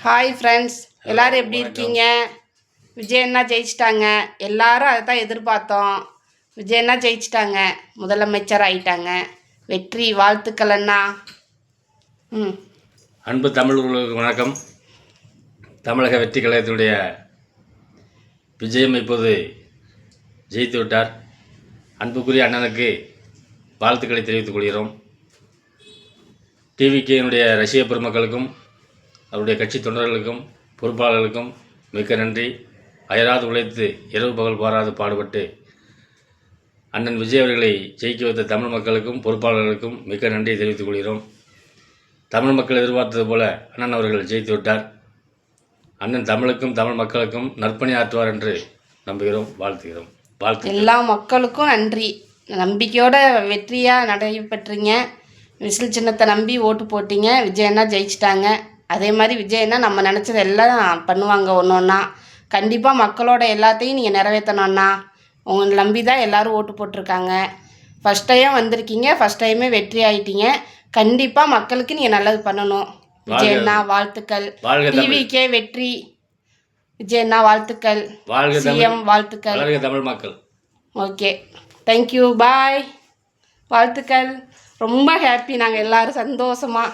Hi friends, எல்லோரும் எப்படி இருக்கீங்க? விஜய் அண்ணா ஜெயிச்சிட்டாங்க. எல்லாரும் அதை தான் எதிர்பார்த்தோம். விஜய் அண்ணா ஜெயிச்சிட்டாங்க, முதலமைச்சர் ஆயிட்டாங்க. வெற்றி வாழ்த்துக்கள் அண்ணா. அன்பு தமிழ் உறவுகளுக்கு வணக்கம். தமிழக வெற்றி கழகத்தினுடைய விஜயம் இப்போது ஜெயித்து விட்டார். அன்புக்குரிய அண்ணனுக்கு வாழ்த்துக்களை தெரிவித்துக் கொள்கிறோம். டிவிகேனுடைய ரசிக பெருமக்களுக்கும் அவருடைய கட்சி தொண்டர்களுக்கும் பொறுப்பாளர்களுக்கும் மிக்க நன்றி. அயராது உழைத்து இரவு பகல் பாராது பாடுபட்டு அண்ணன் விஜய் அவர்களை ஜெயிக்க வைத்த தமிழ் மக்களுக்கும் பொறுப்பாளர்களுக்கும் மிக்க நன்றியை தெரிவித்துக் கொள்கிறோம். தமிழ் மக்கள் எதிர்பார்த்தது போல அண்ணன் அவர்கள் ஜெயித்து விட்டார். அண்ணன் தமிழுக்கும் தமிழ் மக்களுக்கும் நற்பணி ஆற்றுவார் என்று நம்புகிறோம், வாழ்த்துகிறோம். எல்லா மக்களுக்கும் நன்றி. நம்பிக்கையோட வெற்றியாக நடைபெற்றீங்க. விசில் சின்னத்தை நம்பி ஓட்டு போட்டீங்க. விஜய் அண்ணா ஜெயிச்சிட்டாங்க. அதே மாதிரி விஜய் அண்ணா நம்ம நினச்சது எல்லாம் பண்ணுவாங்க. ஒன்று ஒன்றா கண்டிப்பாக மக்களோட எல்லாத்தையும் நீங்கள் நிறைவேற்றணும்ண்ணா. உங்களை நம்பி தான் எல்லோரும் ஓட்டு போட்டிருக்காங்க. ஃபஸ்ட் டைம் வந்திருக்கீங்க, ஃபஸ்ட் டைமே வெற்றி ஆகிட்டீங்க. கண்டிப்பாக மக்களுக்கு நீங்கள் நல்லது பண்ணணும். விஜய் அண்ணா வாழ்த்துக்கள். டிவிகே வெற்றி. விஜய் அண்ணா வாழ்த்துக்கள். சிஎம் வாழ்த்துக்கள். தமிழ் மக்கள் ஓகே, தேங்க்யூ, பாய். வாழ்த்துக்கள். ரொம்ப ஹாப்பி, நாங்கள் எல்லோரும் சந்தோஷமாக